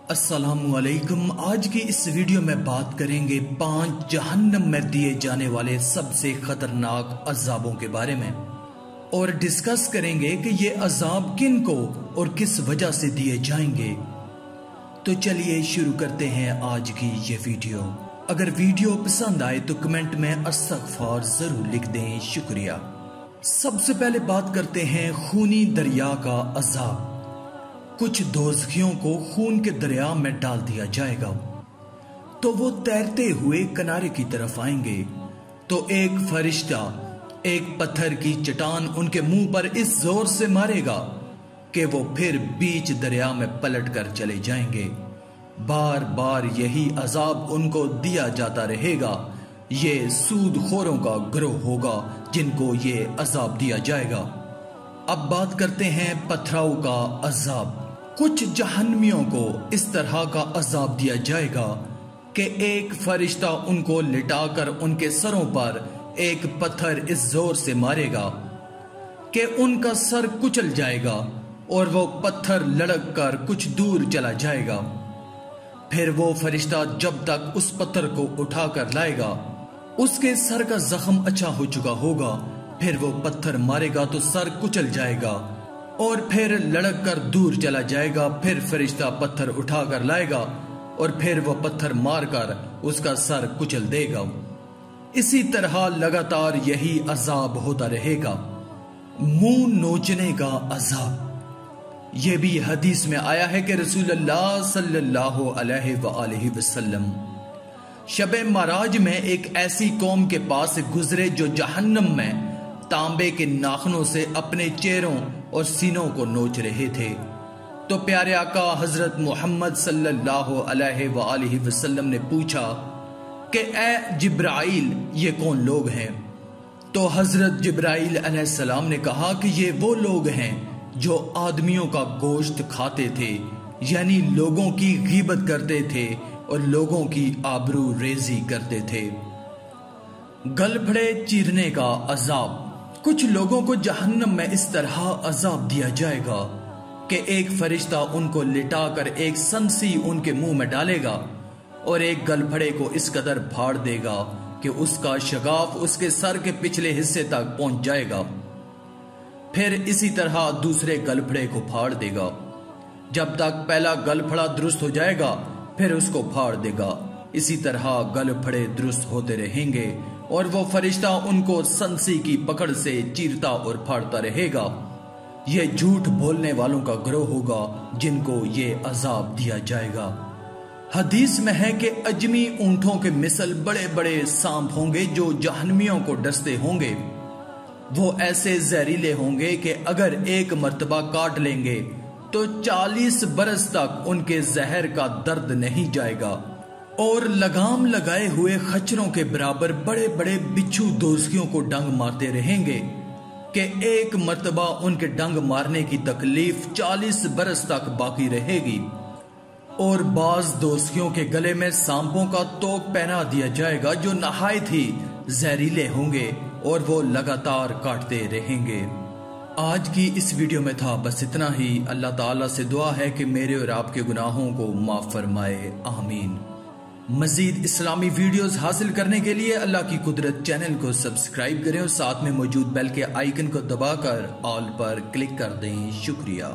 अस्सलामु अलैकुम। आज की इस वीडियो में बात करेंगे 5 जहन्नम में दिए जाने वाले सबसे खतरनाक अजाबों के बारे में और डिस्कस करेंगे कि ये अजाब किन को और किस वजह से दिए जाएंगे। तो चलिए शुरू करते हैं आज की ये वीडियो। अगर वीडियो पसंद आए तो कमेंट में अस्तगफार जरूर लिख दें, शुक्रिया। सबसे पहले बात करते हैं खूनी दरिया का अजाब। कुछ दोज़खियों को खून के दरिया में डाल दिया जाएगा तो वो तैरते हुए किनारे की तरफ आएंगे तो एक फरिश्ता एक पत्थर की चट्टान उनके मुंह पर इस जोर से मारेगा कि वो फिर बीच दरिया में पलट कर चले जाएंगे। बार बार यही अजाब उनको दिया जाता रहेगा। ये सूदखोरों का गिरोह होगा जिनको ये अजाब दिया जाएगा। अब बात करते हैं पथराव का अजाब। कुछ जहन्नमियों को इस तरह का अजाब दिया जाएगा कि एक फरिश्ता उनको लिटाकर उनके सरों पर एक पत्थर इस जोर से मारेगा कि उनका सर कुचल जाएगा और वो पत्थर लड़क कर कुछ दूर चला जाएगा। फिर वो फरिश्ता जब तक उस पत्थर को उठाकर लाएगा उसके सर का जख्म अच्छा हो चुका होगा। फिर वो पत्थर मारेगा तो सर कुचल जाएगा और फिर लड़क कर दूर चला जाएगा। फिर फरिश्ता पत्थर उठाकर लाएगा और फिर वो पत्थर मारकर उसका सर कुचल देगा। इसी तरह लगातार यही अजाब होता रहेगा। मुंह नोचने का अजाब। यह भी हदीस में आया है कि रसूलुल्लाह सल्लल्लाहु अलैहि वसल्लम शबे मराज में एक ऐसी कौम के पास गुजरे जो जहन्नम में तांबे के नाखनों से अपने चेहरों और सीनों को नोच रहे थे। तो प्यारे आका हजरत मोहम्मद सल्लल्लाहु अलैहि वसल्लम ने पूछा कि ए जिब्राइल, ये कौन लोग हैं? तो हजरत जिब्राइल अलैहिस्सलाम ने कहा कि ये वो लोग हैं जो आदमियों का गोश्त खाते थे, यानी लोगों की गीबत करते थे और लोगों की आबरू रेजी करते थे। गलफड़े चीरने का अजाब। कुछ लोगों को जहन्नम में इस तरह अजाब दिया जाएगा कि एक फरिश्ता उनको लिटाकर एक संसी उनके मुंह में डालेगा और एक गलफड़े को इस कदर फाड़ देगा कि उसका शगाफ उसके सर के पिछले हिस्से तक पहुंच जाएगा। फिर इसी तरह दूसरे गलफड़े को फाड़ देगा। जब तक पहला गलफड़ा दुरुस्त हो जाएगा फिर उसको फाड़ देगा। इसी तरह गलफड़े दुरुस्त होते रहेंगे और वो फरिश्ता उनको संसी की पकड़ से चीरता और फाड़ता रहेगा। ये झूठ बोलने वालों का गिरोह होगा जिनको ये अजाब दिया जाएगा। हदीस में है कि अजमी ऊंटों के मिसल बड़े बड़े सांप होंगे जो जहन्नमियों को डसते होंगे। वो ऐसे जहरीले होंगे कि अगर एक मर्तबा काट लेंगे तो 40 बरस तक उनके जहर का दर्द नहीं जाएगा और लगाम लगाए हुए खच्चरों के बराबर बड़े बड़े बिच्छू दोज़खियों को डंग मारते रहेंगे कि एक मर्तबा उनके डंग मारने की तकलीफ 40 बरस तक बाकी रहेगी। और बाज दोज़खियों के गले में सांपों का तोप पहना दिया जाएगा जो नहायत ही जहरीले होंगे और वो लगातार काटते रहेंगे। आज की इस वीडियो में था बस इतना ही। अल्लाह ताला से दुआ है कि मेरे और आपके गुनाहों को माफ फरमाए, आमीन। मजीद इस्लामी वीडियोस हासिल करने के लिए अल्लाह की कुदरत चैनल को सब्सक्राइब करें और साथ में मौजूद बेल के आइकन को दबाकर ऑल पर क्लिक कर दें, शुक्रिया।